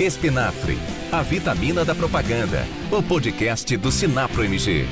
Espinafre, a vitamina da propaganda. O podcast do Sinapro MG.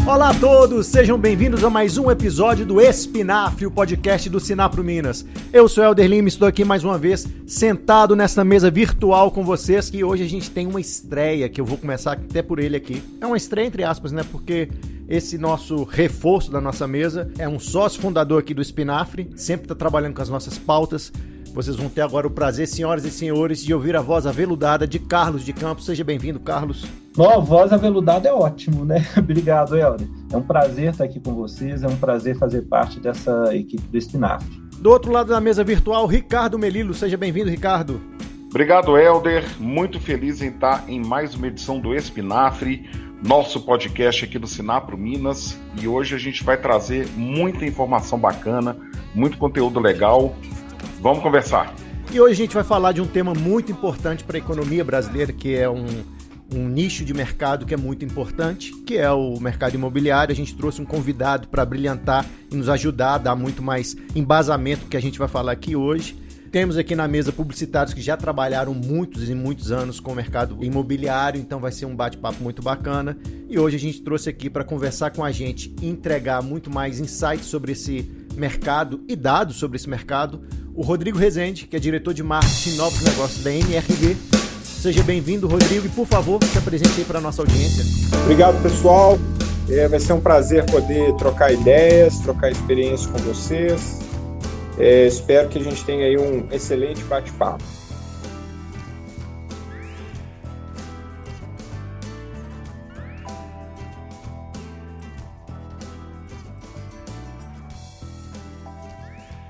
Olá a todos, sejam bem-vindos a mais um episódio do Espinafre, o podcast do Sinapro Minas. Eu sou Helder Lima, estou aqui mais uma vez, sentado nesta mesa virtual com vocês, e hoje a gente tem uma estreia, que eu vou começar até por ele aqui. É uma estreia entre aspas, né, porque esse nosso reforço da nossa mesa é um sócio fundador aqui do Espinafre, sempre está trabalhando com as nossas pautas. Vocês vão ter agora o prazer, senhoras e senhores, de ouvir a voz aveludada de Carlos de Campos. Seja bem-vindo, Carlos. A voz aveludada é ótimo, né? Obrigado, Helder. É um prazer estar aqui com vocês, é um prazer fazer parte dessa equipe do Espinafre. Do outro lado da mesa virtual, Ricardo Melilo. Seja bem-vindo, Ricardo. Obrigado, Helder. Muito feliz em estar em mais uma edição do Espinafre, nosso podcast aqui do Sinapro Minas. E hoje a gente vai trazer muita informação bacana, muito conteúdo legal. Vamos conversar. E hoje a gente vai falar de um tema muito importante para a economia brasileira, que é um nicho de mercado que é muito importante, que é o mercado imobiliário. A gente trouxe um convidado para brilhantar e nos ajudar a dar muito mais embasamento do que a gente vai falar aqui hoje. Temos aqui na mesa publicitários que já trabalharam muitos e muitos anos com o mercado imobiliário, então vai ser um bate-papo muito bacana. E hoje a gente trouxe aqui para conversar com a gente e entregar muito mais insights sobre esse mercado e dados sobre esse mercado, o Rodrigo Rezende, que é diretor de marketing e novos negócios da MRV. Seja bem-vindo, Rodrigo, e por favor, se apresente aí para a nossa audiência. Obrigado, pessoal. Vai ser um prazer poder trocar ideias, trocar experiências com vocês. Espero que a gente tenha aí um excelente bate-papo.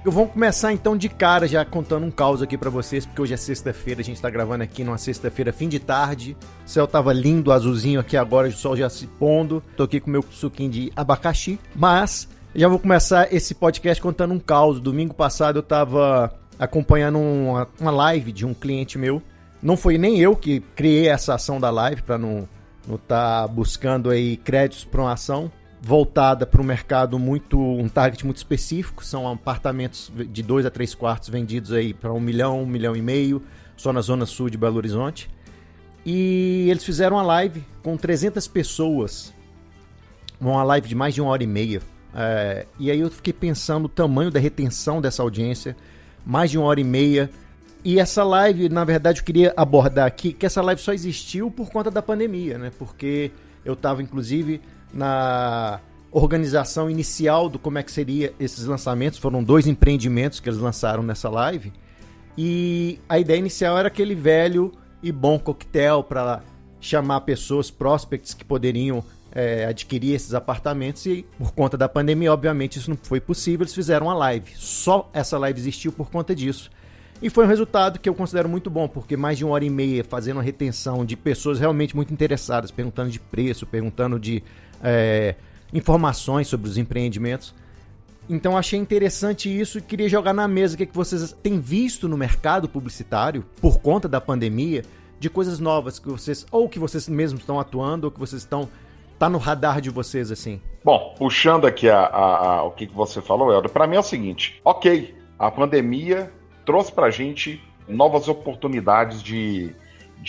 Vamos começar então de cara já contando um caos aqui pra vocês, porque hoje é sexta-feira, a gente tá gravando aqui numa sexta-feira, fim de tarde. O céu tava lindo, azulzinho aqui agora, o sol já se pondo. Tô aqui com o meu suquinho de abacaxi, mas já vou começar esse podcast contando um caos. Domingo passado eu tava acompanhando uma live de um cliente meu. Não foi nem eu que criei essa ação da live, pra não tá buscando aí créditos pra uma ação voltada para um mercado um target muito específico. São apartamentos de 2 a 3 quartos vendidos aí para 1 milhão, 1,5 milhão, só na zona sul de Belo Horizonte. E eles fizeram uma live com 300 pessoas, uma live de mais de 1h30. E aí eu fiquei pensando o tamanho da retenção dessa audiência, mais de 1h30. E essa live, na verdade, eu queria abordar aqui que essa live só existiu por conta da pandemia, né? Porque eu estava, inclusive, na organização inicial do como é que seria esses lançamentos. Foram 2 empreendimentos que eles lançaram nessa live, e a ideia inicial era aquele velho e bom coquetel para chamar pessoas, prospects que poderiam adquirir esses apartamentos, e por conta da pandemia, obviamente, isso não foi possível. Eles fizeram uma live, só essa live existiu por conta disso. E foi um resultado que eu considero muito bom, porque mais de 1h30 fazendo uma retenção de pessoas realmente muito interessadas, perguntando de preço, perguntando de informações sobre os empreendimentos. Então achei interessante isso e queria jogar na mesa o que vocês têm visto no mercado publicitário por conta da pandemia, de coisas novas que vocês, ou que vocês mesmos estão atuando, ou que vocês tá no radar de vocês, assim. Bom, puxando aqui o que você falou, Helder, para mim é o seguinte: ok, a pandemia trouxe pra gente novas oportunidades de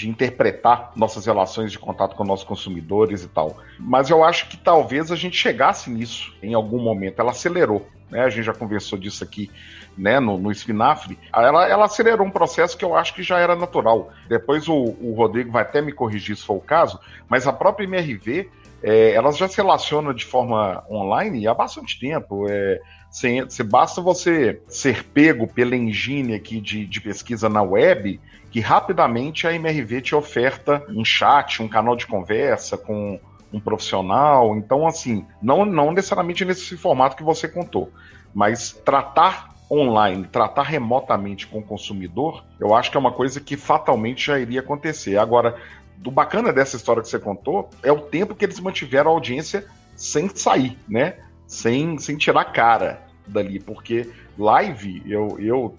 interpretar nossas relações de contato com nossos consumidores e tal. Mas eu acho que talvez a gente chegasse nisso em algum momento. Ela acelerou, né? A gente já conversou disso aqui, né, no Espinafre. Ela acelerou um processo que eu acho que já era natural. Depois o Rodrigo vai até me corrigir se for o caso, mas a própria MRV, elas já se relacionam de forma online há bastante tempo. Basta você ser pego pela engine aqui de pesquisa na web, que rapidamente a MRV te oferta um chat, um canal de conversa com um profissional. Então, assim, não necessariamente nesse formato que você contou, mas tratar online, tratar remotamente com o consumidor, eu acho que é uma coisa que fatalmente já iria acontecer. Agora, do bacana dessa história que você contou é o tempo que eles mantiveram a audiência sem sair, né? Sem tirar a cara dali, porque live,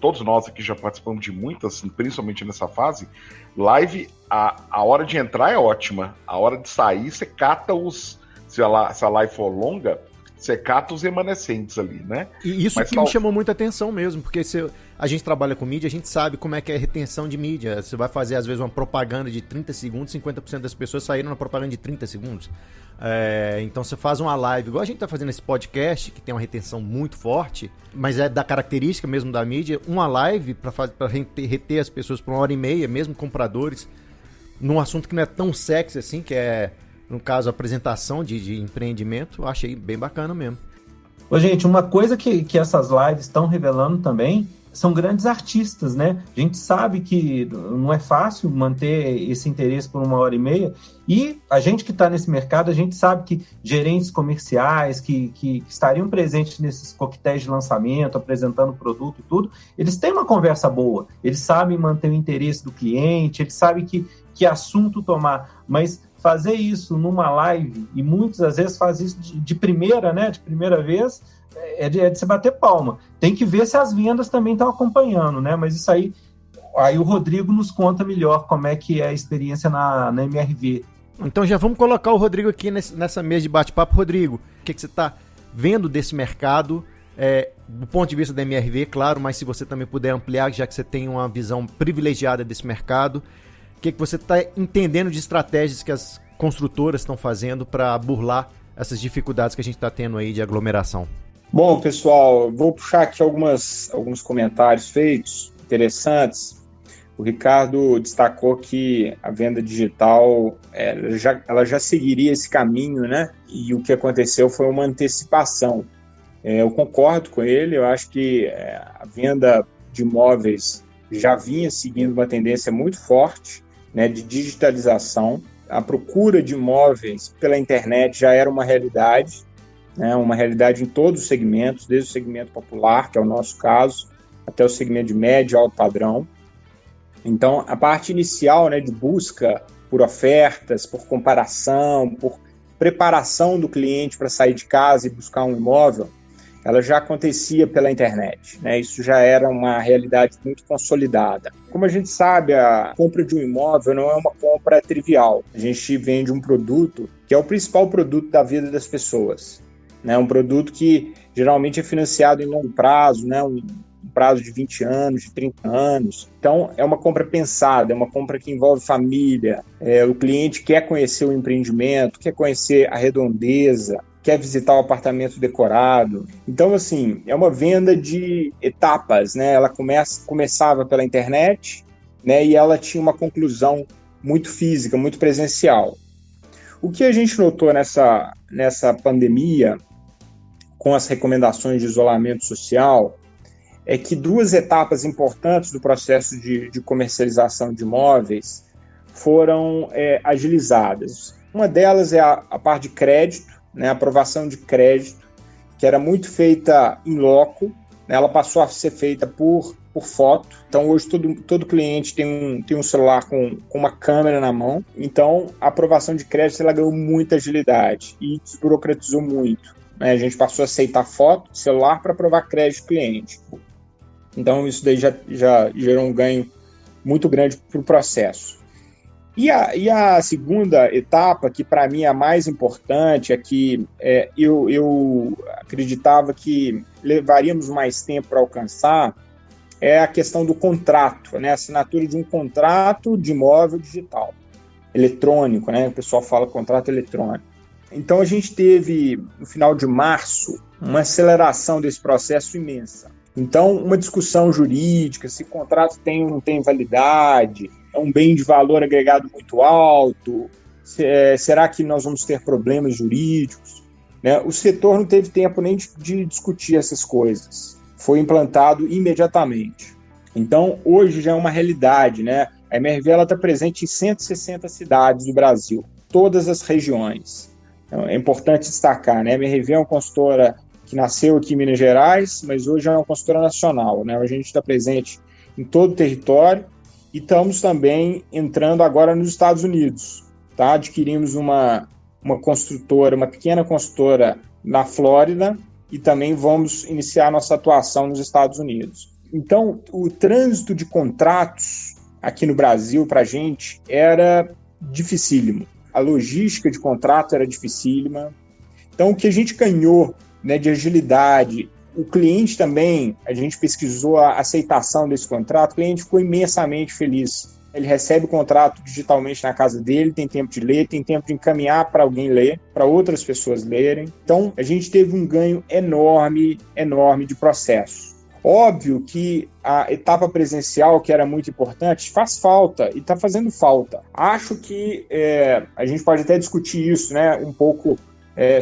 todos nós aqui já participamos de muitas, principalmente nessa fase. Live, a hora de entrar é ótima, a hora de sair você cata se a live for longa, Você cata os remanescentes ali, né? E isso que me chamou muita atenção mesmo, porque a gente trabalha com mídia, a gente sabe como é que é a retenção de mídia. Você vai fazer, às vezes, uma propaganda de 30 segundos, 50% das pessoas saíram na propaganda de 30 segundos. Então você faz uma live, igual a gente tá fazendo esse podcast, que tem uma retenção muito forte, mas é da característica mesmo da mídia, uma live para reter as pessoas por 1h30, mesmo compradores, num assunto que não é tão sexy assim, que é, no caso, a apresentação de empreendimento, eu achei bem bacana mesmo. Ô, gente, uma coisa que essas lives estão revelando também são grandes artistas, né? A gente sabe que não é fácil manter esse interesse por 1h30, e a gente que está nesse mercado, a gente sabe que gerentes comerciais que estariam presentes nesses coquetéis de lançamento, apresentando o produto e tudo, eles têm uma conversa boa, eles sabem manter o interesse do cliente, eles sabem que assunto tomar, mas fazer isso numa live, e muitas às vezes faz isso de primeira, né? De primeira vez, é de se bater palma. Tem que ver se as vendas também estão acompanhando, né? Mas isso aí o Rodrigo nos conta melhor como é que é a experiência na MRV. Então já vamos colocar o Rodrigo aqui nessa mesa de bate-papo. Rodrigo, o que você está vendo desse mercado, do ponto de vista da MRV, claro, mas se você também puder ampliar, já que você tem uma visão privilegiada desse mercado, o que você está entendendo de estratégias que as construtoras estão fazendo para burlar essas dificuldades que a gente está tendo aí de aglomeração? Bom, pessoal, vou puxar aqui alguns comentários feitos, interessantes. O Ricardo destacou que a venda digital ela já seguiria esse caminho, né? E o que aconteceu foi uma antecipação. Eu concordo com ele, eu acho que a venda de imóveis já vinha seguindo uma tendência muito forte, né, de digitalização. A procura de imóveis pela internet já era uma realidade, né, uma realidade em todos os segmentos, desde o segmento popular, que é o nosso caso, até o segmento de médio e alto padrão. Então, a parte inicial, né, de busca por ofertas, por comparação, por preparação do cliente para sair de casa e buscar um imóvel, ela já acontecia pela internet, né? Isso já era uma realidade muito consolidada. Como a gente sabe, a compra de um imóvel não é uma compra trivial. A gente vende um produto que é o principal produto da vida das pessoas, né? Um produto que geralmente é financiado em longo prazo, né? Um prazo de 20 anos, de 30 anos. Então, é uma compra pensada, é uma compra que envolve família. O cliente quer conhecer o empreendimento, quer conhecer a redondeza, quer visitar o apartamento decorado. Então, assim, é uma venda de etapas, né? Ela começava pela internet, né? E ela tinha uma conclusão muito física, muito presencial. O que a gente notou nessa pandemia, com as recomendações de isolamento social, é que duas etapas importantes do processo de comercialização de imóveis foram agilizadas. Uma delas é a parte de crédito, né, a aprovação de crédito, que era muito feita in loco, né, ela passou a ser feita por foto. Então, hoje, todo cliente tem um celular com uma câmera na mão. Então, a aprovação de crédito ela ganhou muita agilidade e desburocratizou muito, né? A gente passou a aceitar foto, celular, para aprovar crédito do cliente. Então, isso daí já gerou um ganho muito grande para o processo. E a segunda etapa, que para mim é a mais importante, é que eu acreditava que levaríamos mais tempo para alcançar, é a questão do contrato, né? A assinatura de um contrato de imóvel digital, eletrônico, né? O pessoal fala contrato eletrônico. Então, a gente teve, no final de março, uma aceleração desse processo imensa. Então, uma discussão jurídica, se o contrato tem ou não tem validade, é um bem de valor agregado muito alto, será que nós vamos ter problemas jurídicos? Né? O setor não teve tempo nem de discutir essas coisas. Foi implantado imediatamente. Então, hoje já é uma realidade, né? A MRV está presente em 160 cidades do Brasil, todas as regiões. Então, é importante destacar, né? A MRV é uma consultora que nasceu aqui em Minas Gerais, mas hoje é uma consultora nacional, né? A gente está presente em todo o território e estamos também entrando agora nos Estados Unidos, tá? Adquirimos uma construtora, uma pequena construtora na Flórida e também vamos iniciar nossa atuação nos Estados Unidos. Então, o trânsito de contratos aqui no Brasil, para a gente, era dificílimo. A logística de contrato era dificílima. Então, o que a gente ganhou né, de agilidade. O cliente também, a gente pesquisou a aceitação desse contrato, o cliente ficou imensamente feliz. Ele recebe o contrato digitalmente na casa dele, tem tempo de ler, tem tempo de encaminhar para alguém ler, para outras pessoas lerem. Então, a gente teve um ganho enorme, enorme de processo. Óbvio que a etapa presencial, que era muito importante, faz falta e está fazendo falta. Acho que a gente pode até discutir isso, né, um pouco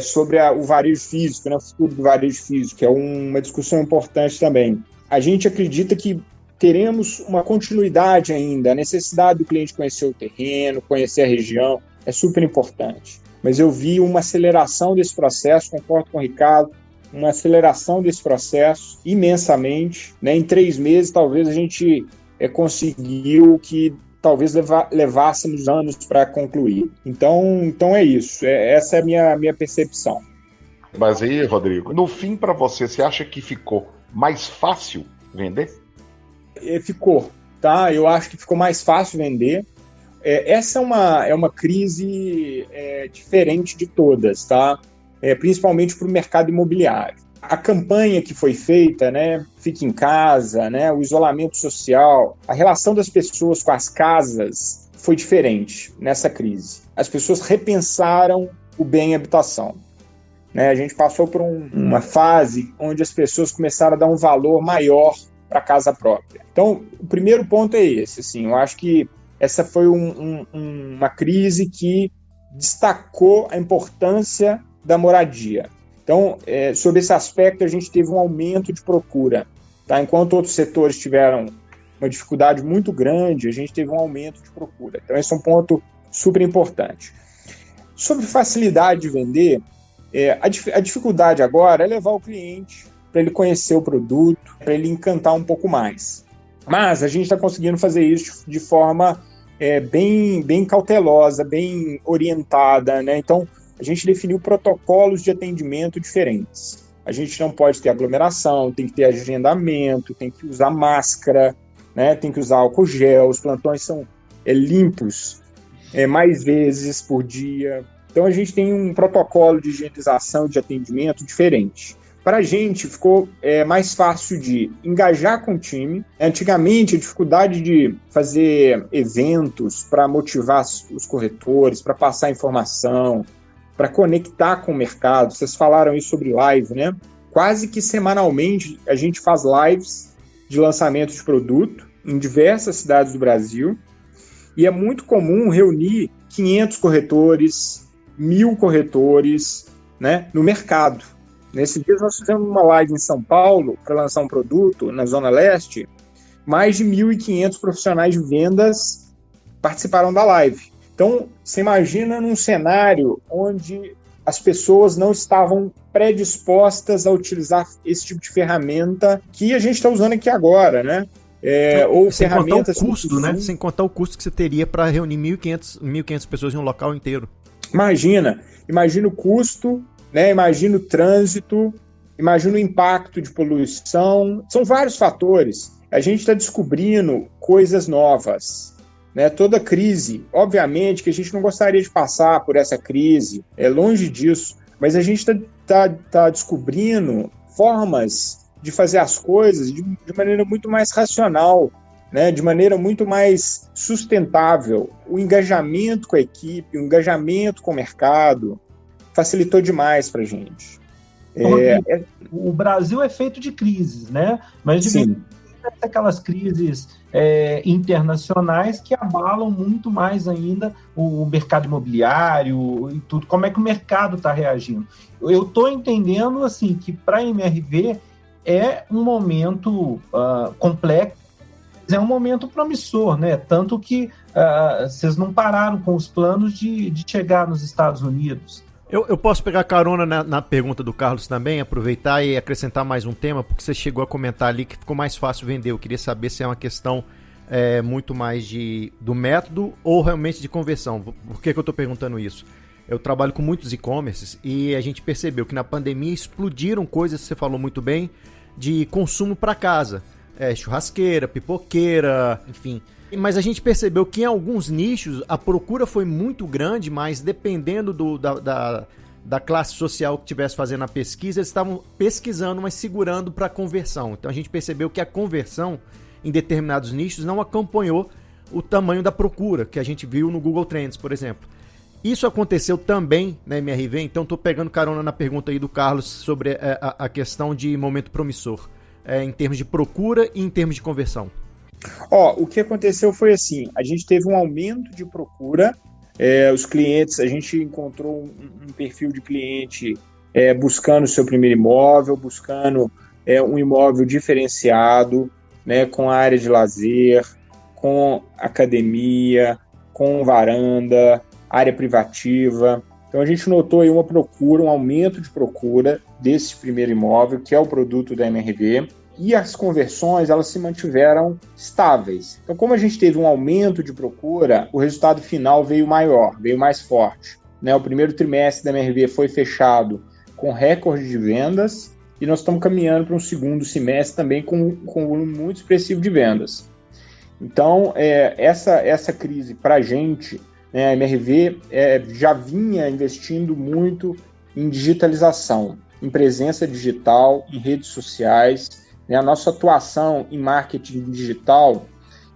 sobre o varejo físico, né, o futuro do varejo físico, que é uma discussão importante também. A gente acredita que teremos uma continuidade ainda, a necessidade do cliente conhecer o terreno, conhecer a região, é super importante. Mas eu vi uma aceleração desse processo, concordo com o Ricardo, uma aceleração desse processo imensamente, né? Em 3 meses, talvez a gente conseguiu que talvez levássemos anos para concluir. Então é isso, essa é a minha percepção. Mas aí, Rodrigo, no fim, para você acha que ficou mais fácil vender? Ficou, tá? Eu acho que ficou mais fácil vender. Essa é uma crise diferente de todas, tá? Principalmente para o mercado imobiliário. A campanha que foi feita, né, fique em casa, né, o isolamento social, a relação das pessoas com as casas foi diferente nessa crise. As pessoas repensaram o bem habitação. Né? A gente passou por uma fase onde as pessoas começaram a dar um valor maior para a casa própria. Então, o primeiro ponto é esse. Assim, eu acho que essa foi uma crise que destacou a importância da moradia. Então, sobre esse aspecto, a gente teve um aumento de procura. Tá? Enquanto outros setores tiveram uma dificuldade muito grande, a gente teve um aumento de procura. Então, esse é um ponto super importante. Sobre facilidade de vender, a dificuldade agora é levar o cliente para ele conhecer o produto, para ele encantar um pouco mais. Mas a gente está conseguindo fazer isso de forma bem cautelosa, bem orientada, né? Então, a gente definiu protocolos de atendimento diferentes. A gente não pode ter aglomeração, tem que ter agendamento, tem que usar máscara, né? Tem que usar álcool gel, os plantões são limpos mais vezes por dia. Então, a gente tem um protocolo de higienização de atendimento diferente. Para a gente, ficou mais fácil de engajar com o time. Antigamente, a dificuldade de fazer eventos para motivar os corretores, para passar informação, para conectar com o mercado. Vocês falaram isso sobre live, né? Quase que semanalmente, a gente faz lives de lançamento de produto em diversas cidades do Brasil. E é muito comum reunir 500 corretores, 1.000 corretores, né, no mercado. Nesse dia nós fizemos uma live em São Paulo para lançar um produto na Zona Leste. Mais de 1.500 profissionais de vendas participaram da live. Então, você imagina num cenário onde as pessoas não estavam predispostas a utilizar esse tipo de ferramenta que a gente está usando aqui agora, né? Ou sem ferramentas... contar o custo, né? Sem contar o custo que você teria para reunir 1.500 pessoas em um local inteiro. Imagina o custo, né? Imagina o trânsito, imagina o impacto de poluição. São vários fatores. A gente está descobrindo coisas novas. Né? Toda crise, obviamente que a gente não gostaria de passar por essa crise, longe disso, mas a gente tá descobrindo formas de fazer as coisas de maneira muito mais racional, né? De maneira muito mais sustentável. O engajamento com a equipe, o engajamento com o mercado facilitou demais para a gente. O Brasil é feito de crises, né? Mas de aquelas crises internacionais que abalam muito mais ainda o mercado imobiliário e tudo. Como é que o mercado está reagindo? Eu estou entendendo assim que para a MRV é um momento complexo, é um momento promissor, né? Tanto que vocês não pararam com os planos de chegar nos Estados Unidos. Eu posso pegar carona na pergunta do Carlos também, aproveitar e acrescentar mais um tema, porque você chegou a comentar ali que ficou mais fácil vender. Eu queria saber se é uma questão muito mais do método ou realmente de conversão. Por que eu estou perguntando isso? Eu trabalho com muitos e-commerces e a gente percebeu que na pandemia explodiram coisas, você falou muito bem, de consumo para casa. Churrasqueira, pipoqueira, enfim. Mas a gente percebeu que em alguns nichos a procura foi muito grande, mas dependendo da classe social que estivesse fazendo a pesquisa, eles estavam pesquisando, mas segurando para conversão. Então a gente percebeu que a conversão em determinados nichos não acompanhou o tamanho da procura, que a gente viu no Google Trends, por exemplo. Isso aconteceu também na MRV, então estou pegando carona na pergunta aí do Carlos sobre a questão de momento promissor, em termos de procura e em termos de conversão. O que aconteceu foi assim, a gente teve um aumento de procura, os clientes, a gente encontrou um perfil de cliente buscando o seu primeiro imóvel, buscando um imóvel diferenciado, né, com área de lazer, com academia, com varanda, área privativa. Então a gente notou aí uma procura, um aumento de procura desse primeiro imóvel, que é o produto da MRV, e as conversões elas se mantiveram estáveis. Então, como a gente teve um aumento de procura, o resultado final veio maior, veio mais forte, né? O primeiro trimestre da MRV foi fechado com recorde de vendas e nós estamos caminhando para um segundo semestre também com um volume muito expressivo de vendas. Então, essa crise para a gente, né, a MRV já vinha investindo muito em digitalização, em presença digital, em redes sociais. A nossa atuação em marketing digital,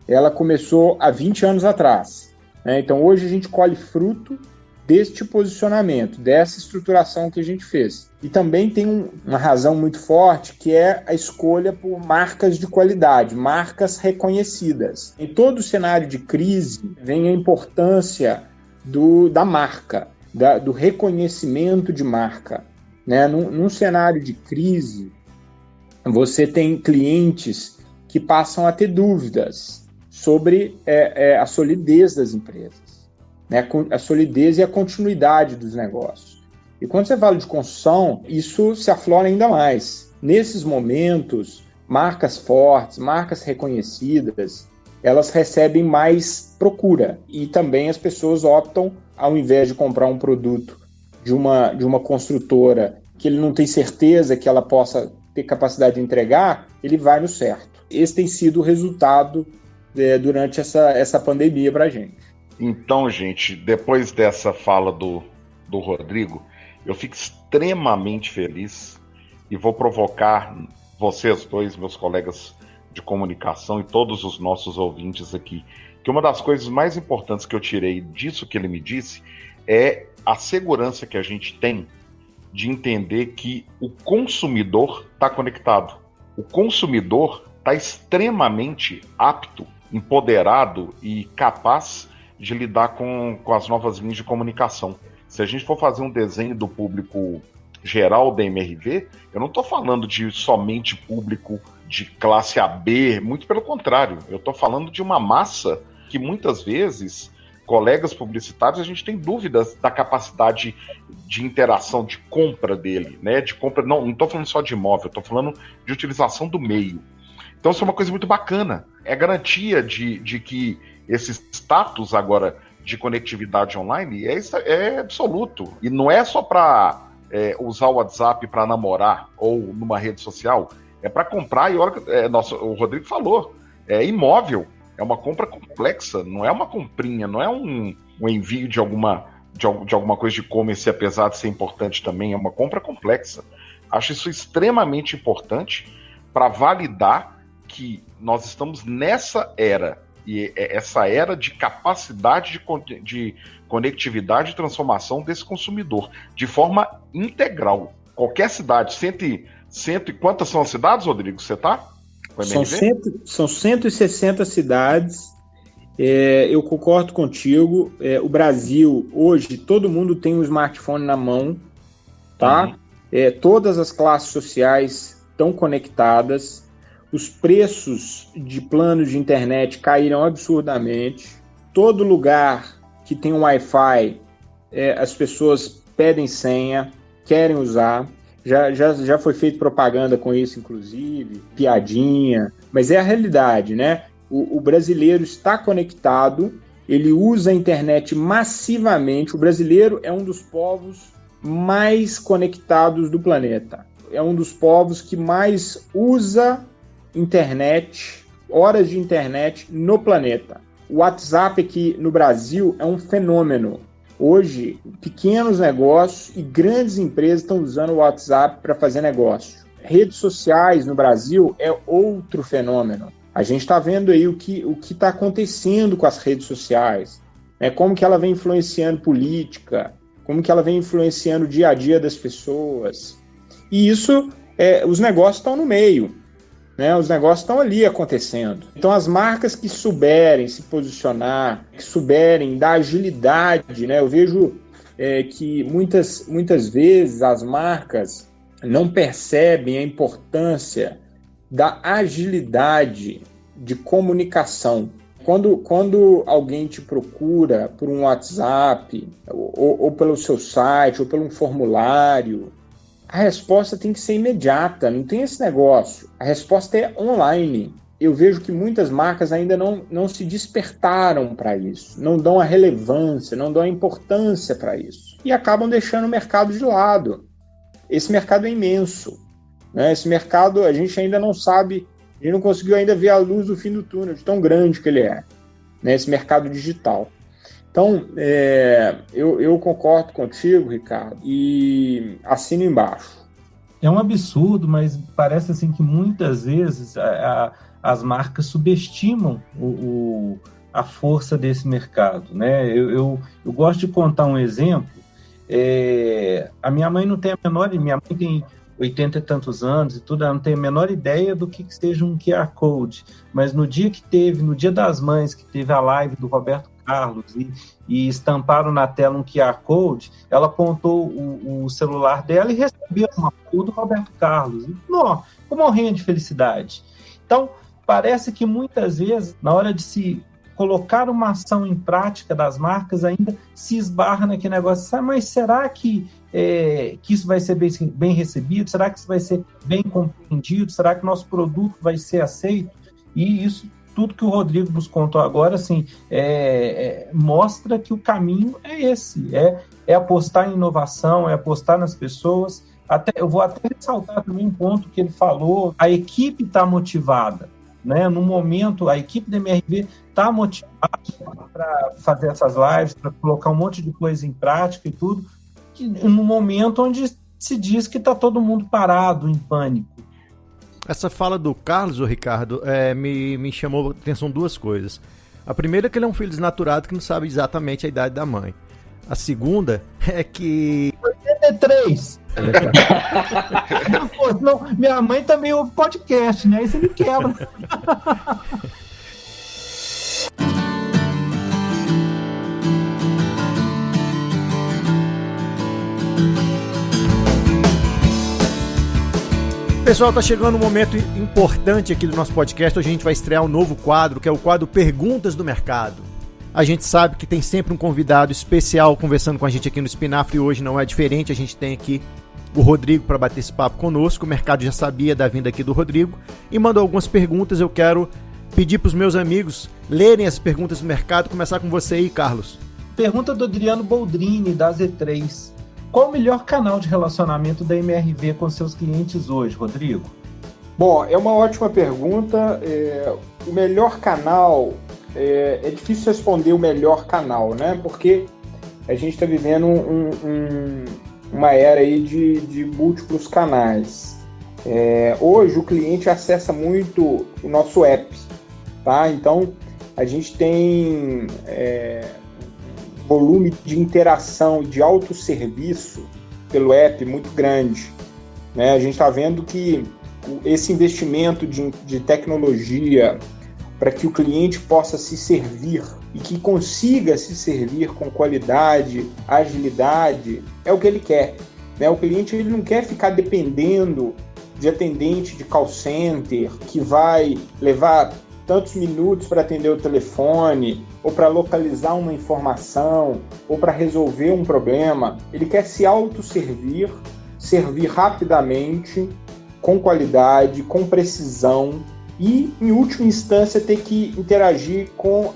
ela começou há 20 anos atrás, né? Então, hoje a gente colhe fruto deste posicionamento, dessa estruturação que a gente fez. E também tem uma razão muito forte, que é a escolha por marcas de qualidade, marcas reconhecidas. Em todo o cenário de crise, vem a importância da marca, do reconhecimento de marca, né? Num cenário de crise, você tem clientes que passam a ter dúvidas sobre a solidez das empresas, né? A solidez e a continuidade dos negócios. E quando você fala de construção, isso se aflora ainda mais. Nesses momentos, marcas fortes, marcas reconhecidas, elas recebem mais procura. E também as pessoas optam, ao invés de comprar um produto de uma construtora que ele não tem certeza que ela possa ter capacidade de entregar, ele vai no certo. Esse tem sido o resultado durante essa pandemia para a gente. Então, gente, depois dessa fala do Rodrigo, eu fico extremamente feliz e vou provocar vocês dois, meus colegas de comunicação e todos os nossos ouvintes aqui, que uma das coisas mais importantes que eu tirei disso que ele me disse é a segurança que a gente tem de entender que o consumidor está conectado. O consumidor está extremamente apto, empoderado e capaz de lidar com as novas linhas de comunicação. Se a gente for fazer um desenho do público geral da MRV, eu não estou falando de somente público de classe AB, muito pelo contrário, eu estou falando de uma massa que muitas vezes, colegas publicitários, a gente tem dúvidas da capacidade de interação, de compra dele, né? De compra, não estou falando só de imóvel, estou falando de utilização do meio. Então isso é uma coisa muito bacana, é garantia de que esse status agora de conectividade online é absoluto, e não é só para usar o WhatsApp para namorar ou numa rede social, é para comprar, e o Rodrigo falou, é imóvel, é uma compra complexa, não é uma comprinha, não é um envio de alguma coisa de e-commerce, apesar de ser importante também, é uma compra complexa. Acho isso extremamente importante para validar que nós estamos nessa era, e essa era de capacidade de conectividade e transformação desse consumidor, de forma integral. Qualquer cidade, quantas são as cidades, Rodrigo, você está? São 160 cidades, eu concordo contigo, o Brasil, hoje, todo mundo tem um smartphone na mão, tá? Todas as classes sociais estão conectadas, os preços de planos de internet caíram absurdamente, todo lugar que tem um Wi-Fi, as pessoas pedem senha, querem usar. Já foi feita propaganda com isso, inclusive, piadinha, mas é a realidade, né? O brasileiro está conectado, ele usa a internet massivamente. O brasileiro é um dos povos mais conectados do planeta. É um dos povos que mais usa internet, horas de internet no planeta. O WhatsApp aqui no Brasil é um fenômeno. Hoje, pequenos negócios e grandes empresas estão usando o WhatsApp para fazer negócio. Redes sociais no Brasil é outro fenômeno. A gente está vendo aí o que está acontecendo com as redes sociais, né? Como que ela vem influenciando política, como que ela vem influenciando o dia a dia das pessoas. E isso, os negócios estão no meio, né? Os negócios estão ali acontecendo. Então, as marcas que souberem se posicionar, que souberem dar agilidade, né? Eu vejo que muitas vezes as marcas não percebem a importância da agilidade de comunicação. Quando alguém te procura por um WhatsApp, ou pelo seu site, ou por um formulário, a resposta tem que ser imediata, não tem esse negócio. A resposta é online. Eu vejo que muitas marcas ainda não se despertaram para isso, não dão a relevância, não dão a importância para isso. E acabam deixando o mercado de lado. Esse mercado é imenso, né? Esse mercado a gente ainda não sabe, a gente não conseguiu ainda ver a luz do fim do túnel, de tão grande que ele é, né? Esse mercado digital. Então, eu concordo contigo, Ricardo, e assino embaixo. É um absurdo, mas parece assim que muitas vezes as marcas subestimam a força desse mercado, né? Eu gosto de contar um exemplo. A minha mãe não tem a menor... Minha mãe tem 80 e tantos anos e tudo, ela não tem a menor ideia do que seja um QR Code. Mas no dia das mães, que teve a live do Roberto Carlos e estamparam na tela um QR Code, ela apontou o celular dela e recebeu uma foto do Roberto Carlos. E, ficou morrendo de felicidade. Então, parece que muitas vezes, na hora de se colocar uma ação em prática das marcas, ainda se esbarra naquele negócio. Mas será que isso vai ser bem recebido? Será que isso vai ser bem compreendido? Será que nosso produto vai ser aceito? E isso, tudo que o Rodrigo nos contou agora, assim, mostra que o caminho é esse, é apostar em inovação, é apostar nas pessoas. Eu vou até ressaltar também um ponto que ele falou: a equipe está motivada, né? No momento, a equipe da MRV está motivada para fazer essas lives, para colocar um monte de coisa em prática e tudo, no momento onde se diz que está todo mundo parado, em pânico. Essa fala do Carlos, Ricardo, me chamou a atenção duas coisas. A primeira é que ele é um filho desnaturado que não sabe exatamente a idade da mãe. A segunda é que... 83! Pô, não, minha mãe também ouve podcast, né? Aí você me quebra. Pessoal, tá chegando um momento importante aqui do nosso podcast. Hoje a gente vai estrear um novo quadro, que é o quadro Perguntas do Mercado. A gente sabe que tem sempre um convidado especial conversando com a gente aqui no Espinafre, e hoje não é diferente. A gente tem aqui o Rodrigo para bater esse papo conosco. O mercado já sabia da vinda aqui do Rodrigo e mandou algumas perguntas. Eu quero pedir para os meus amigos lerem as perguntas do mercado. Começar com você aí, Carlos. Pergunta do Adriano Boldrini, da Z3. Qual o melhor canal de relacionamento da MRV com seus clientes hoje, Rodrigo? Bom, é uma ótima pergunta. O melhor canal, é difícil responder o melhor canal, né? Porque a gente está vivendo uma era aí de múltiplos canais. Hoje o cliente acessa muito o nosso app, tá? Então a gente tem volume de interação, de autosserviço pelo app muito grande, né? A gente está vendo que esse investimento de tecnologia para que o cliente possa se servir e que consiga se servir com qualidade, agilidade, é o que ele quer, né? O cliente, ele não quer ficar dependendo de atendente de call center que vai levar tantos minutos para atender o telefone, ou para localizar uma informação, ou para resolver um problema. Ele quer se autosservir, servir rapidamente, com qualidade, com precisão, e, em última instância, ter que interagir com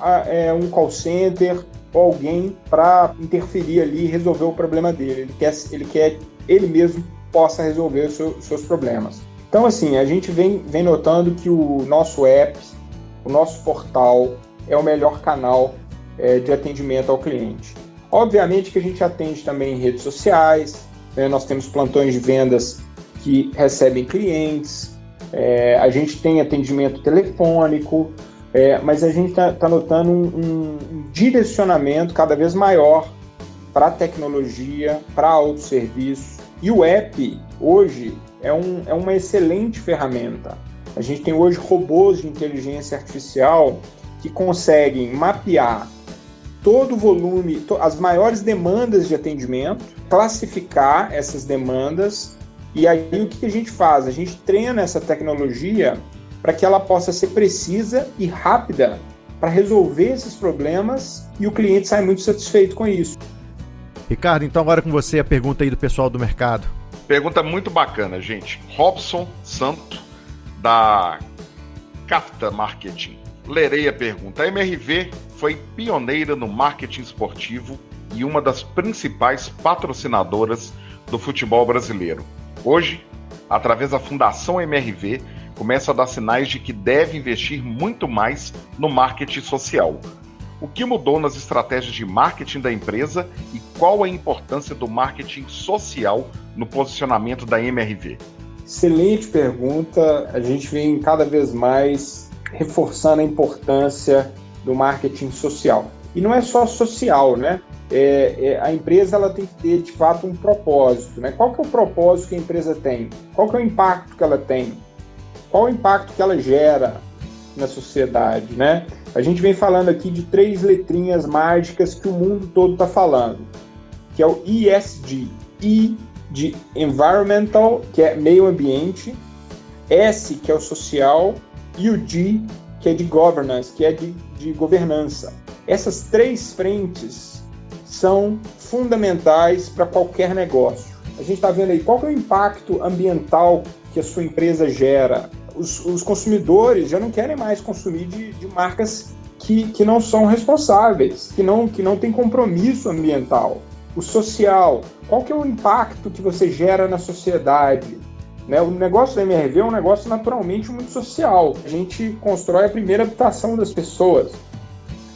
um call center ou alguém para interferir ali e resolver o problema dele. Ele quer ele mesmo possa resolver os seus problemas. Então, assim, a gente vem notando que o nosso app, o nosso portal, é o melhor canal de atendimento ao cliente. Obviamente que a gente atende também em redes sociais, né? Nós temos plantões de vendas que recebem clientes, a gente tem atendimento telefônico, mas a gente está notando um direcionamento cada vez maior para a tecnologia, para autosserviço. E o app, hoje, é uma excelente ferramenta. A gente tem hoje robôs de inteligência artificial que conseguem mapear todo o volume, as maiores demandas de atendimento, classificar essas demandas, e aí o que a gente faz? A gente treina essa tecnologia para que ela possa ser precisa e rápida para resolver esses problemas, e o cliente sai muito satisfeito com isso. Ricardo, então agora com você a pergunta aí do pessoal do mercado. Pergunta muito bacana, gente. Robson Santo, da Capta Marketing. Lerei a pergunta. A MRV foi pioneira no marketing esportivo e uma das principais patrocinadoras do futebol brasileiro. Hoje, através da Fundação MRV, começa a dar sinais de que deve investir muito mais no marketing social. O que mudou nas estratégias de marketing da empresa e qual a importância do marketing social no posicionamento da MRV? Excelente pergunta. A gente vem cada vez mais reforçando a importância do marketing social. E não é só social, né? A empresa ela tem que ter, de fato, um propósito, né? Qual que é o propósito que a empresa tem? Qual que é o impacto que ela tem? Qual o impacto que ela gera na sociedade, né? A gente vem falando aqui de 3 letrinhas mágicas que o mundo todo está falando, que é o ESG. E de Environmental, que é meio ambiente, S, que é o social, e o G, que é de Governance, que é de governança. Essas 3 frentes são fundamentais para qualquer negócio. A gente está vendo aí qual que é o impacto ambiental que a sua empresa gera. Os consumidores já não querem mais consumir de marcas que não são responsáveis, que não têm compromisso ambiental. O social, qual que é o impacto que você gera na sociedade? Né? O negócio da MRV é um negócio naturalmente muito social. A gente constrói a primeira habitação das pessoas,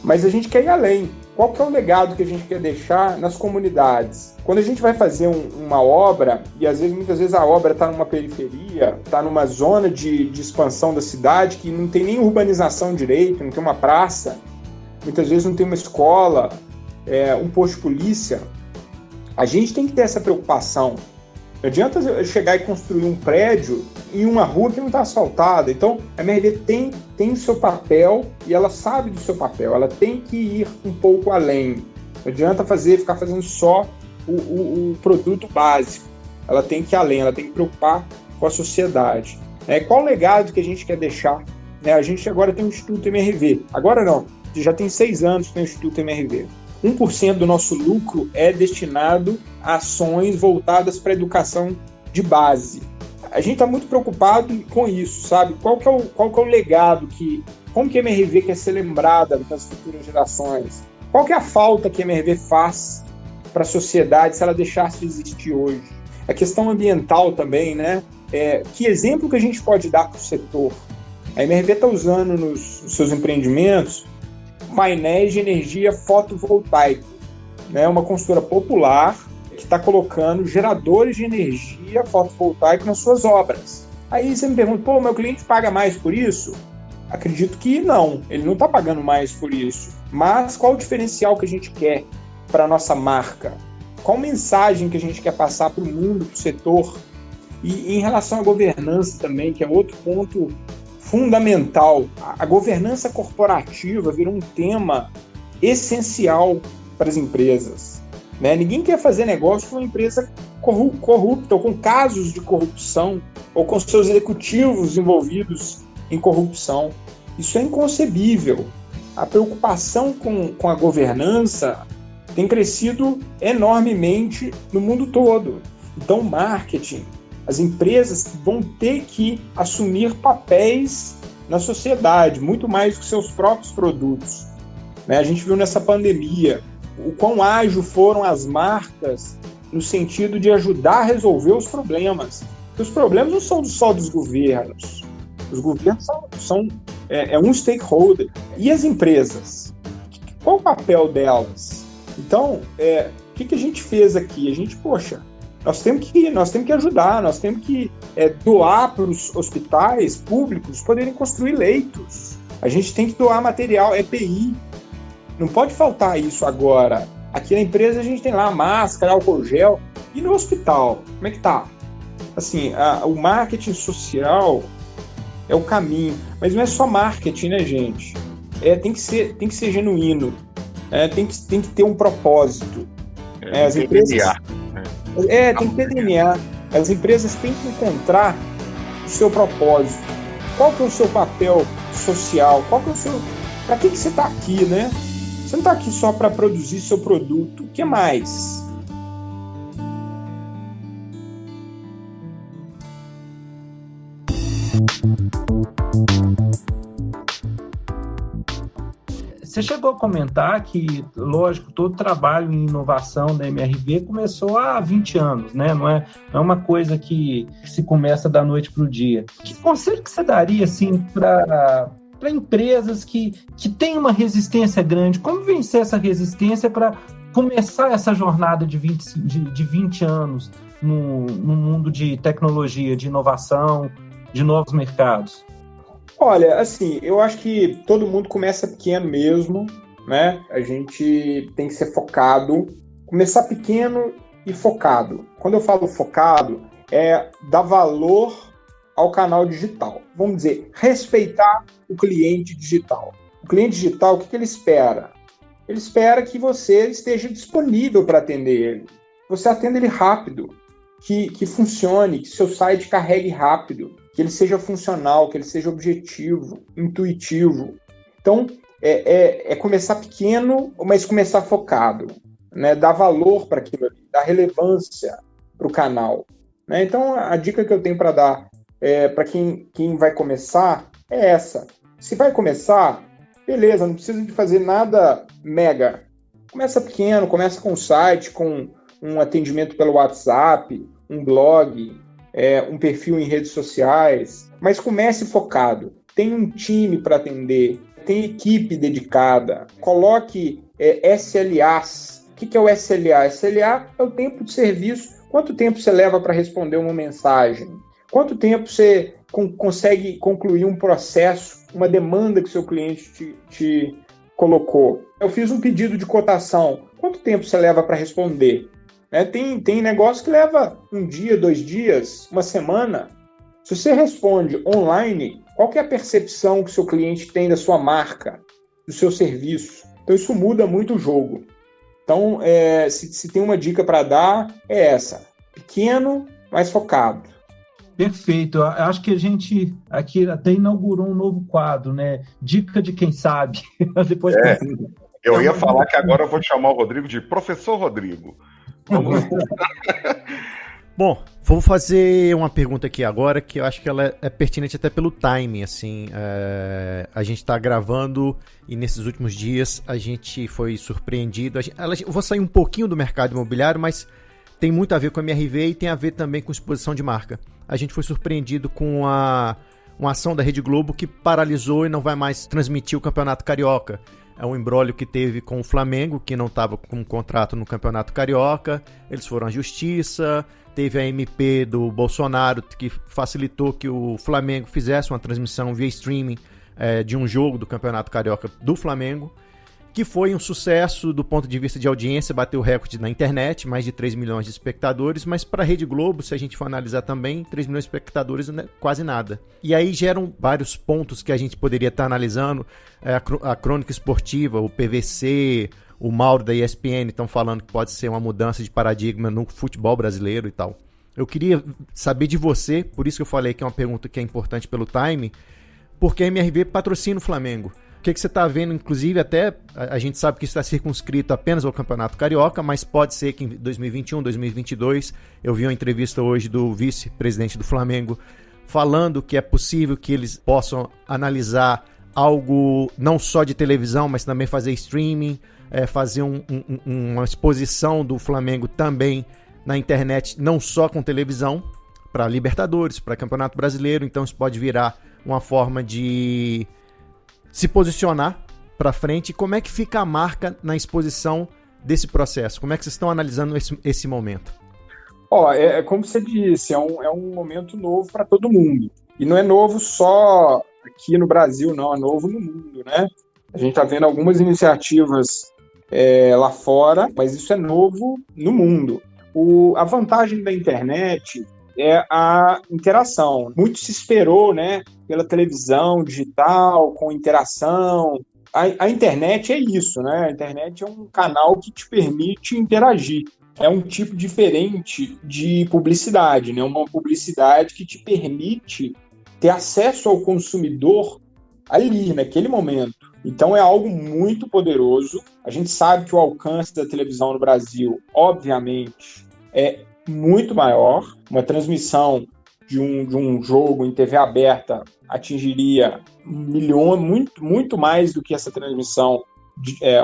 mas a gente quer ir além. Qual que é o legado que a gente quer deixar nas comunidades? Quando a gente vai fazer uma obra, e muitas vezes a obra está numa periferia, está numa zona de expansão da cidade que não tem nem urbanização direito, não tem uma praça, muitas vezes não tem uma escola, um posto de polícia, a gente tem que ter essa preocupação. Não adianta eu chegar e construir um prédio em uma rua que não está asfaltada. Então, a MRV tem seu papel e ela sabe do seu papel. Ela tem que ir um pouco além. Não adianta ficar fazendo só o produto básico. Ela tem que ir além, ela tem que preocupar com a sociedade. Qual o legado que a gente quer deixar? A gente agora tem o Instituto MRV. Agora não, já tem 6 anos que tem o Instituto MRV. 1% do nosso lucro é destinado a ações voltadas para a educação de base. A gente está muito preocupado com isso, sabe? Qual que é o legado como que a MRV quer ser lembrada das futuras gerações? Qual que é a falta que a MRV faz para a sociedade se ela deixasse de existir hoje? A questão ambiental também, né? Que exemplo que a gente pode dar para o setor? A MRV está usando nos seus empreendimentos painéis de energia fotovoltaica, né? Uma consultora popular que está colocando geradores de energia fotovoltaica nas suas obras. Aí você me pergunta, meu cliente paga mais por isso? Acredito que não, ele não está pagando mais por isso. Mas qual o diferencial que a gente quer para a nossa marca? Qual mensagem que a gente quer passar para o mundo, para o setor? E em relação à governança também, que é outro ponto fundamental, a governança corporativa virou um tema essencial para as empresas. Né? Ninguém quer fazer negócio com uma empresa corrupta, ou com casos de corrupção, ou com seus executivos envolvidos em corrupção. Isso é inconcebível. A preocupação com a governança tem crescido enormemente no mundo todo. Então, o marketing, as empresas vão ter que assumir papéis na sociedade, muito mais do que seus próprios produtos. Né? A gente viu nessa pandemia o quão ágil foram as marcas no sentido de ajudar a resolver os problemas. Porque os problemas não são só dos governos. Os governos são um stakeholder. E as empresas? Qual o papel delas? Então, o que a gente fez aqui? A gente, nós temos que ajudar, nós temos que doar para os hospitais públicos poderem construir leitos. A gente tem que doar material, EPI. Não pode faltar isso agora. Aqui na empresa a gente tem lá máscara, álcool gel. E no hospital, como é que tá? Assim, o marketing social é o caminho. Mas não é só marketing, né, gente? Tem que ser genuíno. Tem que ter um propósito. As empresas... tem que ter DNA. As empresas têm que encontrar o seu propósito. Qual que é o seu papel social? Qual que é o seu... Para que você está aqui, né? Você não está aqui só para produzir seu produto. O que mais? Você chegou a comentar que, lógico, todo trabalho em inovação da MRV começou há 20 anos, né? Não é uma coisa que se começa da noite para o dia. Que conselho que você daria, assim, para empresas que têm uma resistência grande? Como vencer essa resistência para começar essa jornada de 20 anos no mundo de tecnologia, de inovação, de novos mercados? Olha, assim, eu acho que todo mundo começa pequeno mesmo, né? A gente tem que ser focado, começar pequeno e focado. Quando eu falo focado, dar valor ao canal digital. Vamos dizer, respeitar o cliente digital. O cliente digital, o que ele espera? Ele espera que você esteja disponível para atender ele. Você atenda ele rápido, que funcione, que seu site carregue rápido, que ele seja funcional, que ele seja objetivo, intuitivo. Então, começar pequeno, mas começar focado, né? Dar valor para aquilo ali, dar relevância para o canal, né? Então, a dica que eu tenho para dar para quem vai começar é essa. Se vai começar, beleza, não precisa de fazer nada mega. Começa pequeno, começa com um site, com um atendimento pelo WhatsApp, um blog, um perfil em redes sociais, mas comece focado. Tem um time para atender, tem equipe dedicada, coloque SLAs. O que é o SLA? SLA é o tempo de serviço. Quanto tempo você leva para responder uma mensagem? Quanto tempo você consegue concluir um processo, uma demanda que seu cliente te colocou? Eu fiz um pedido de cotação. Quanto tempo você leva para responder? Tem negócio que leva 1 dia, 2 dias, 1 semana. Se você responde online, qual que é a percepção que o seu cliente tem da sua marca, do seu serviço? Então, isso muda muito o jogo. Então, se tem uma dica para dar, é essa. Pequeno, mas focado. Perfeito. Eu acho que a gente aqui até inaugurou um novo quadro, né? Dica de quem sabe. Depois eu ia falar que agora eu vou chamar o Rodrigo de Professor Rodrigo. Vamos... Bom, vou fazer uma pergunta aqui agora que eu acho que ela é pertinente até pelo timing, assim. A gente está gravando e nesses últimos dias a gente foi surpreendido. Eu vou sair um pouquinho do mercado imobiliário, mas tem muito a ver com a MRV e tem a ver também com exposição de marca. A gente foi surpreendido com uma ação da Rede Globo que paralisou e não vai mais transmitir o Campeonato Carioca. É um imbróglio que teve com o Flamengo, que não estava com um contrato no Campeonato Carioca. Eles foram à justiça. Teve a MP do Bolsonaro, que facilitou que o Flamengo fizesse uma transmissão via streaming de um jogo do Campeonato Carioca do Flamengo, que foi um sucesso do ponto de vista de audiência, bateu o recorde na internet, mais de 3 milhões de espectadores, mas para a Rede Globo, se a gente for analisar também, 3 milhões de espectadores não é quase nada. E aí geram vários pontos que a gente poderia estar analisando, a crônica esportiva, o PVC, o Mauro da ESPN estão falando que pode ser uma mudança de paradigma no futebol brasileiro e tal. Eu queria saber de você, por isso que eu falei que é uma pergunta que é importante pelo time, porque a MRV patrocina o Flamengo. O que você está vendo, inclusive, até a gente sabe que isso está circunscrito apenas ao Campeonato Carioca, mas pode ser que em 2021, 2022, eu vi uma entrevista hoje do vice-presidente do Flamengo falando que é possível que eles possam analisar algo não só de televisão, mas também fazer streaming, fazer uma exposição do Flamengo também na internet, não só com televisão, para Libertadores, para Campeonato Brasileiro. Então isso pode virar uma forma de se posicionar para frente. Como é que fica a marca na exposição desse processo? Como é que vocês estão analisando esse momento? Como você disse, é um momento novo para todo mundo. E não é novo só aqui no Brasil, não, é novo no mundo, né? A gente está vendo algumas iniciativas lá fora, mas isso é novo no mundo. A vantagem da internet é a interação. Muito se esperou, né, pela televisão digital, com interação. A internet é isso, né? A internet é um canal que te permite interagir. É um tipo diferente de publicidade, né? Uma publicidade que te permite ter acesso ao consumidor ali, naquele momento. Então é algo muito poderoso. A gente sabe que o alcance da televisão no Brasil, obviamente, é muito maior. Uma transmissão de um jogo em TV aberta atingiria muito mais do que essa transmissão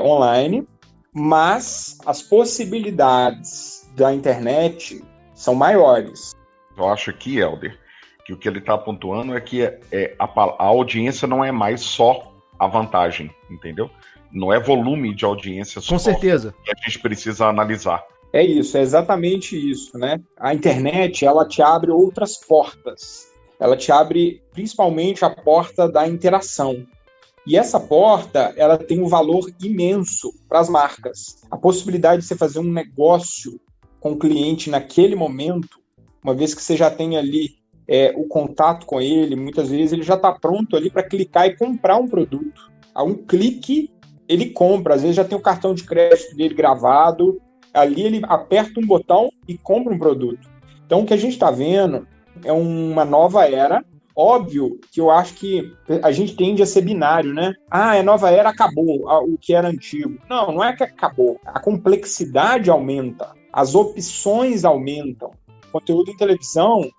online, mas as possibilidades da internet são maiores. Eu acho aqui, Helder, que o que ele está pontuando é que a audiência não é mais só a vantagem, entendeu? Não é volume de audiência só. Com certeza. Que a gente precisa analisar. É isso, é exatamente isso, né? A internet, ela te abre outras portas. Ela te abre principalmente a porta da interação. E essa porta, ela tem um valor imenso para as marcas. A possibilidade de você fazer um negócio com o cliente naquele momento, uma vez que você já tem ali o contato com ele, muitas vezes ele já está pronto ali para clicar e comprar um produto. A um clique, ele compra. Às vezes já tem o cartão de crédito dele gravado. Ali ele aperta um botão e compra um produto. Então, o que a gente está vendo é uma nova era. Óbvio que eu acho que a gente tende a ser binário, né? A nova era acabou, o que era antigo. Não é que acabou. A complexidade aumenta, as opções aumentam. O conteúdo em televisão,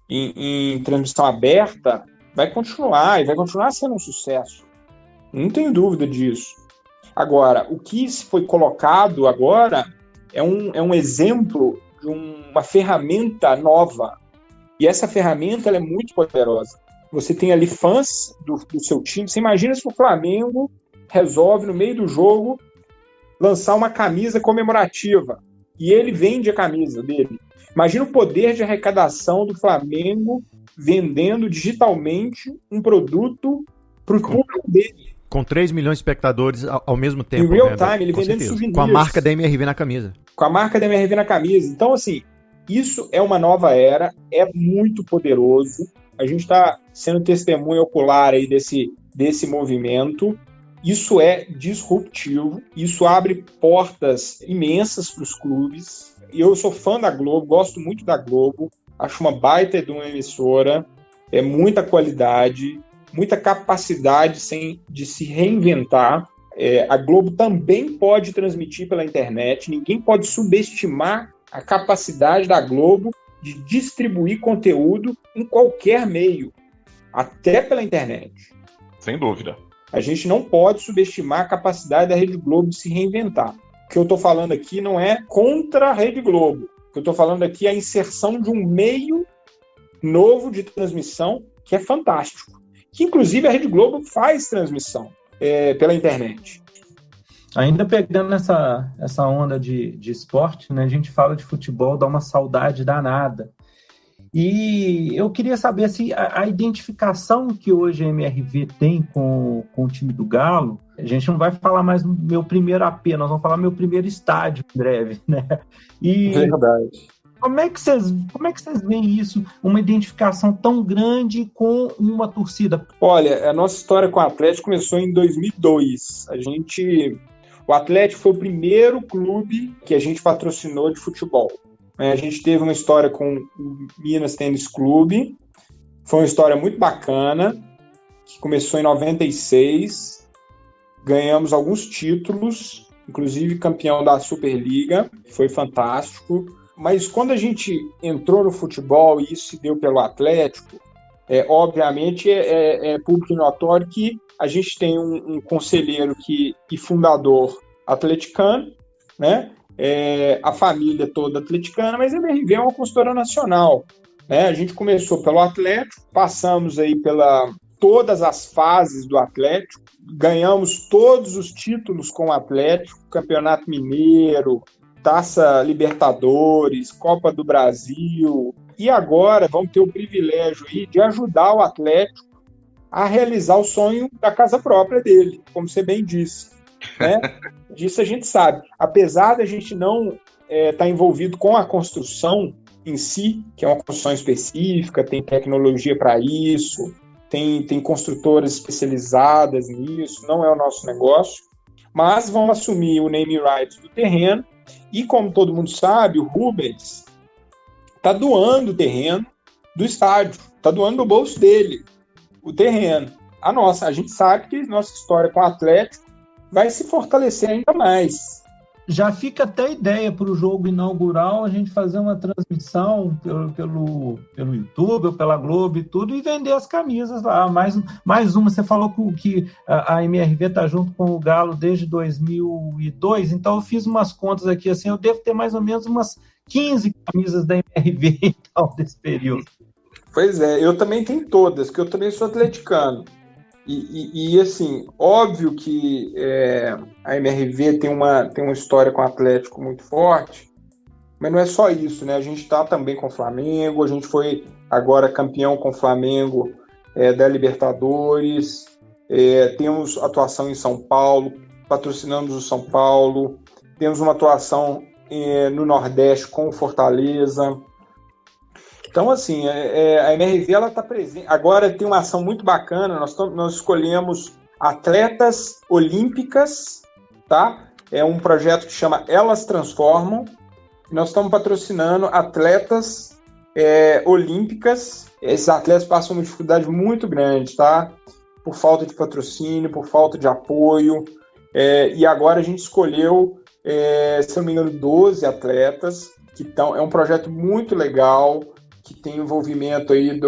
em transmissão aberta, vai continuar sendo um sucesso. Não tenho dúvida disso. Agora, o que foi colocado agora é um exemplo de uma ferramenta nova. E essa ferramenta ela é muito poderosa. Você tem ali fãs do seu time. Você imagina se o Flamengo resolve, no meio do jogo, lançar uma camisa comemorativa. E ele vende a camisa dele. Imagina o poder de arrecadação do Flamengo vendendo digitalmente um produto para o público dele. Com 3 milhões de espectadores ao mesmo tempo. Em real time, ele vendendo souvenirs. Com a marca da MRV na camisa. Com a marca da MRV na camisa. Então, assim, isso é uma nova era, é muito poderoso. A gente está sendo testemunha ocular aí desse movimento. Isso é disruptivo, isso abre portas imensas para os clubes. E eu sou fã da Globo, gosto muito da Globo, acho uma baita de uma emissora, muita qualidade, muita capacidade de se reinventar. A Globo também pode transmitir pela internet, ninguém pode subestimar a capacidade da Globo de distribuir conteúdo em qualquer meio, até pela internet. Sem dúvida. A gente não pode subestimar a capacidade da Rede Globo de se reinventar. O que eu estou falando aqui não é contra a Rede Globo. O que eu estou falando aqui é a inserção de um meio novo de transmissão que é fantástico. Que, inclusive, a Rede Globo faz transmissão pela internet. Ainda pegando essa onda de esporte, né, a gente fala de futebol, dá uma saudade danada. E eu queria saber se a identificação que hoje a MRV tem com o time do Galo, a gente não vai falar mais do meu primeiro AP, nós vamos falar meu primeiro estádio em breve, né? E verdade. Como é que vocês veem isso, uma identificação tão grande com uma torcida? Olha, a nossa história com o Atlético começou em 2002. O Atlético foi o primeiro clube que a gente patrocinou de futebol. A gente teve uma história com o Minas Tênis Clube, foi uma história muito bacana, que começou em 96, ganhamos alguns títulos, inclusive campeão da Superliga, foi fantástico. Mas quando a gente entrou no futebol e isso se deu pelo Atlético, obviamente é público e notório que a gente tem um conselheiro e fundador atleticano, né? A família toda atleticana, mas a MRV é uma consultora nacional, né? A gente começou pelo Atlético, passamos aí pela todas as fases do Atlético, ganhamos todos os títulos com o Atlético, Campeonato Mineiro, Taça Libertadores, Copa do Brasil, e agora vamos ter o privilégio aí de ajudar o Atlético a realizar o sonho da casa própria dele, como você bem disse, né? Disso a gente sabe. Apesar da gente não estar envolvido com a construção em si, que é uma construção específica, tem tecnologia para isso, tem construtoras especializadas nisso, não é o nosso negócio, mas vão assumir o naming rights do terreno. E como todo mundo sabe, o Rubens está doando o terreno do estádio, está doando do bolso dele o terreno. A gente sabe que nossa história com o Atlético vai se fortalecer ainda mais. Já fica até ideia para o jogo inaugural a gente fazer uma transmissão pelo YouTube ou pela Globo e tudo, e vender as camisas lá. Mais uma, você falou que a MRV está junto com o Galo desde 2002, então eu fiz umas contas aqui, assim, eu devo ter mais ou menos umas 15 camisas da MRV então, desse período. Pois é, eu também tenho todas, que eu também sou atleticano. E assim, óbvio que a MRV tem uma história com o Atlético muito forte, mas não é só isso, né? A gente está também com o Flamengo, a gente foi agora campeão com o Flamengo da Libertadores, temos atuação em São Paulo, patrocinamos o São Paulo, temos uma atuação no Nordeste com o Fortaleza. Então, assim, a MRV está presente. Agora tem uma ação muito bacana, nós escolhemos atletas olímpicas, tá? É um projeto que chama Elas Transformam. Nós estamos patrocinando atletas olímpicas. Esses atletas passam uma dificuldade muito grande, tá? Por falta de patrocínio, por falta de apoio. E agora a gente escolheu, se não me engano, 12 atletas, é um projeto muito legal, que tem envolvimento aí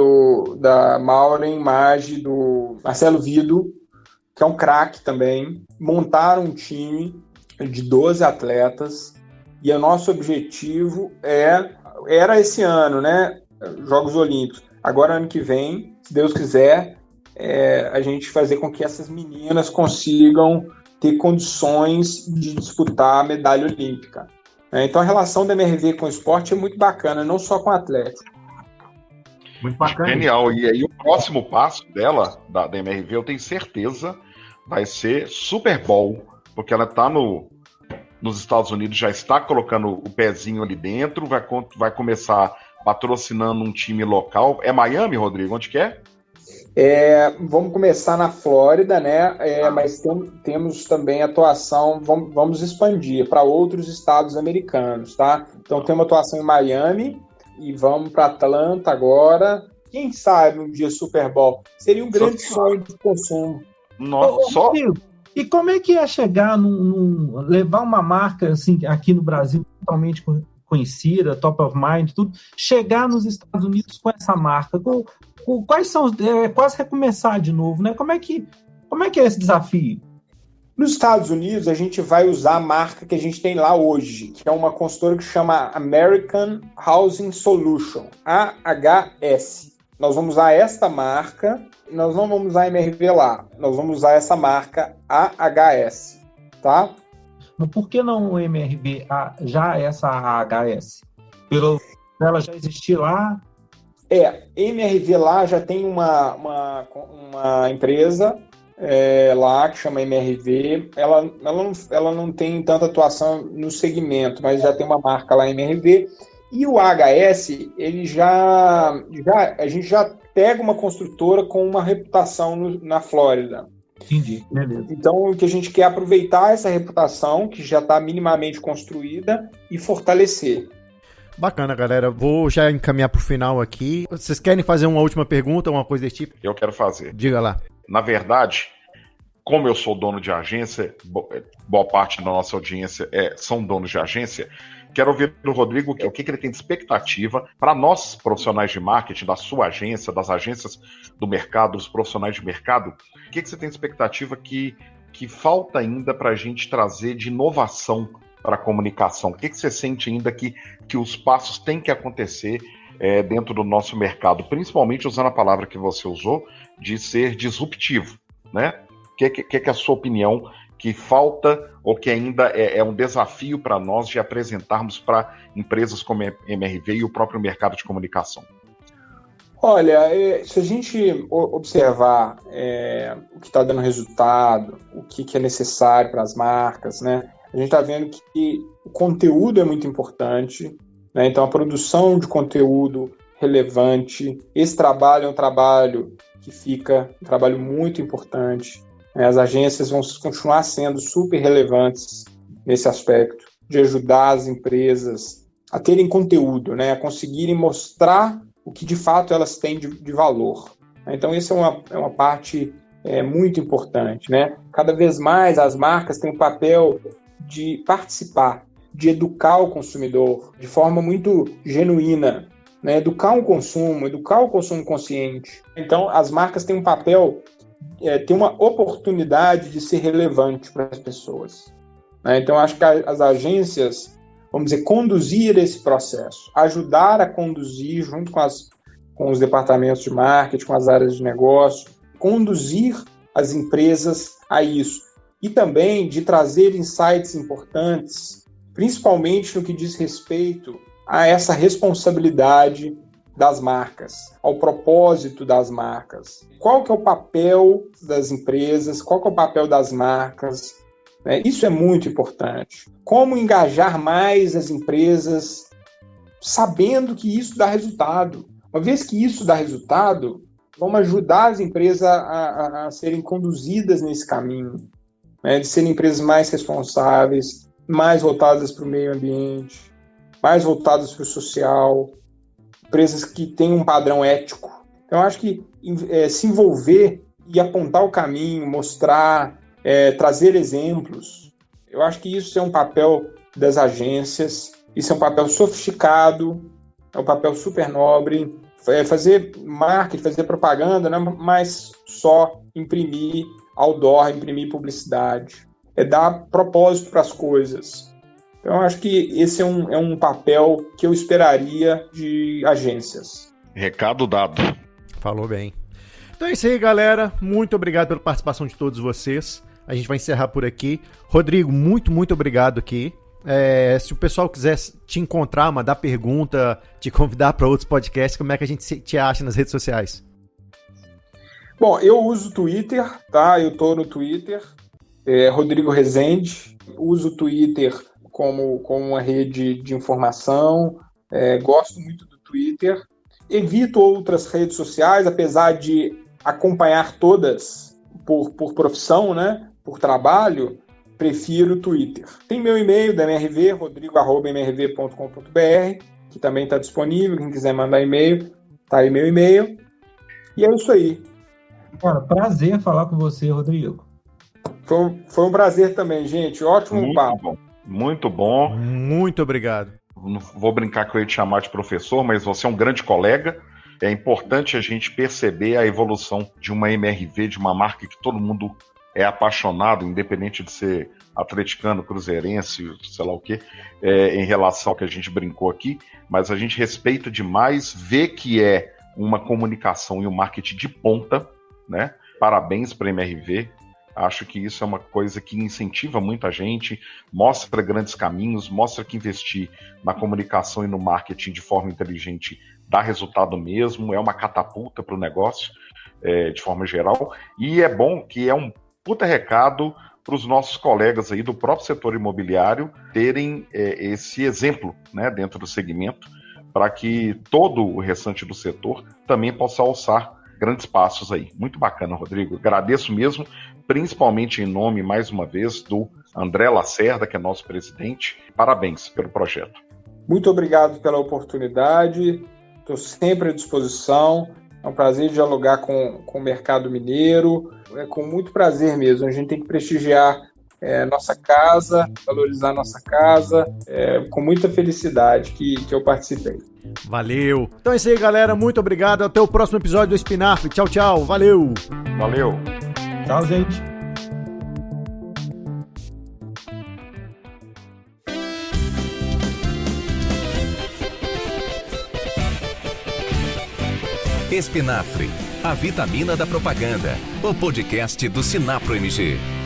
da Maureen Maggi, do Marcelo Vido, que é um craque também. Montaram um time de 12 atletas, e o nosso objetivo era esse ano, né? Jogos Olímpicos. Agora, ano que vem, se Deus quiser, a gente fazer com que essas meninas consigam ter condições de disputar a medalha olímpica. Então, a relação da MRV com o esporte é muito bacana, não só com o Atlético. Muito bacana. Genial. E aí o próximo passo dela, da MRV, eu tenho certeza, vai ser Super Bowl, porque ela está nos Estados Unidos, já está colocando o pezinho ali dentro, vai começar patrocinando um time local. É Miami, Rodrigo? Onde que é? Vamos começar na Flórida, né? Mas temos também atuação, vamos expandir para outros estados americanos, tá? Então temos atuação em Miami, e vamos para Atlanta agora. Quem sabe um dia Super Bowl? Seria um grande sonho de consumo. Nossa, e como é que é chegar levar uma marca assim, aqui no Brasil totalmente conhecida, top of mind, tudo, chegar nos Estados Unidos com essa marca? Quais são quase recomeçar de novo, né? Como é que é esse desafio? Nos Estados Unidos, a gente vai usar a marca que a gente tem lá hoje, que é uma consultora que chama American Housing Solution, AHS. Nós vamos usar esta marca, nós não vamos usar a MRV lá, nós vamos usar essa marca AHS, tá? Mas por que não o MRV, já essa AHS? Ela já existir lá? MRV lá já tem uma empresa lá que chama MRV. Ela não tem tanta atuação no segmento, mas já tem uma marca lá, MRV. E o AHS, ele a gente já pega uma construtora com uma reputação na Flórida. Entendi, beleza. Então, o que a gente quer é aproveitar essa reputação, que já está minimamente construída, e fortalecer. Bacana, galera. Vou já encaminhar para o final aqui. Vocês querem fazer uma última pergunta, uma coisa desse tipo? Eu quero fazer. Diga lá. Na verdade, como eu sou dono de agência, boa parte da nossa audiência são donos de agência, quero ouvir do Rodrigo o que ele tem de expectativa para nós, profissionais de marketing, da sua agência, das agências do mercado, dos profissionais de mercado. O que você tem de expectativa que falta ainda para a gente trazer de inovação para a comunicação? O que você sente ainda que os passos têm que acontecer dentro do nosso mercado, principalmente usando a palavra que você usou, de ser disruptivo, né? O que é a sua opinião que falta ou que ainda é um desafio para nós de apresentarmos para empresas como a MRV e o próprio mercado de comunicação? Olha, se a gente observar o que está dando resultado, o que é necessário para as marcas, né? A gente está vendo que o conteúdo é muito importante, né? Então a produção de conteúdo relevante, esse trabalho é um trabalho que fica um trabalho muito importante. As agências vão continuar sendo super relevantes nesse aspecto, de ajudar as empresas a terem conteúdo, né? A conseguirem mostrar o que de fato elas têm de valor. Então, isso é uma parte muito importante, né? Cada vez mais as marcas têm o papel de participar, de educar o consumidor de forma muito genuína, né? Educar o consumo consciente. Então, as marcas têm um papel, têm uma oportunidade de ser relevante para as pessoas, né? Então, acho que as agências, vamos dizer, conduzir esse processo, ajudar a conduzir junto com os departamentos de marketing, com as áreas de negócio, conduzir as empresas a isso. E também de trazer insights importantes, principalmente no que diz respeito a essa responsabilidade das marcas, ao propósito das marcas. Qual que é o papel das empresas, qual que é o papel das marcas? Isso é muito importante. Como engajar mais as empresas, sabendo que isso dá resultado. Uma vez que isso dá resultado, vamos ajudar as empresas a serem conduzidas nesse caminho, né? De serem empresas mais responsáveis, mais voltadas para o meio ambiente, mais voltadas para o social, empresas que têm um padrão ético. Então, eu acho que se envolver e apontar o caminho, mostrar, trazer exemplos, eu acho que isso é um papel das agências, isso é um papel sofisticado, é um papel super nobre, fazer marketing, fazer propaganda, não é mais só imprimir outdoor, imprimir publicidade, é dar propósito para as coisas. Então, eu acho que esse é um papel que eu esperaria de agências. Recado dado. Falou bem. Então é isso aí, galera. Muito obrigado pela participação de todos vocês. A gente vai encerrar por aqui. Rodrigo, muito, muito obrigado aqui. Se o pessoal quiser te encontrar, mandar pergunta, te convidar para outros podcasts, como é que a gente te acha nas redes sociais? Bom, eu uso o Twitter, tá? Eu estou no Twitter, Rodrigo Rezende. Uso o Twitter como uma rede de informação. Gosto muito do Twitter. Evito outras redes sociais, apesar de acompanhar todas por profissão, né? Por trabalho. Prefiro o Twitter. Tem meu e-mail da MRV, rodrigo@mrv.com.br, que também está disponível. Quem quiser mandar e-mail, tá aí meu e-mail. E é isso aí. Cara, prazer falar com você, Rodrigo. Foi um prazer também, gente. Ótimo papo. Bom. Muito bom. Muito obrigado. Não vou brincar que eu ia te chamar de professor, mas você é um grande colega. É importante a gente perceber a evolução de uma MRV, de uma marca que todo mundo é apaixonado, independente de ser atleticano, cruzeirense, sei lá o quê, em relação ao que a gente brincou aqui, mas a gente respeita demais, vê que é uma comunicação e um marketing de ponta, né? Parabéns para a MRV. Acho que isso é uma coisa que incentiva muita gente, mostra grandes caminhos, mostra que investir na comunicação e no marketing de forma inteligente dá resultado mesmo, é uma catapulta para o negócio, de forma geral. E é bom que é um puta recado para os nossos colegas aí do próprio setor imobiliário terem esse exemplo, né, dentro do segmento, para que todo o restante do setor também possa alçar grandes passos aí. Muito bacana, Rodrigo. Agradeço mesmo, principalmente em nome, mais uma vez, do André Lacerda, que é nosso presidente. Parabéns pelo projeto. Muito obrigado pela oportunidade. Estou sempre à disposição. É um prazer dialogar com o mercado mineiro. É com muito prazer mesmo. A gente tem que prestigiar nossa casa, valorizar nossa casa. Com muita felicidade que eu participei. Valeu. Então é isso aí, galera. Muito obrigado. Até o próximo episódio do Espinafre. Tchau, tchau. Valeu. Valeu. Tchau, gente. Espinafre, a vitamina da propaganda. O podcast do Sinapro MG.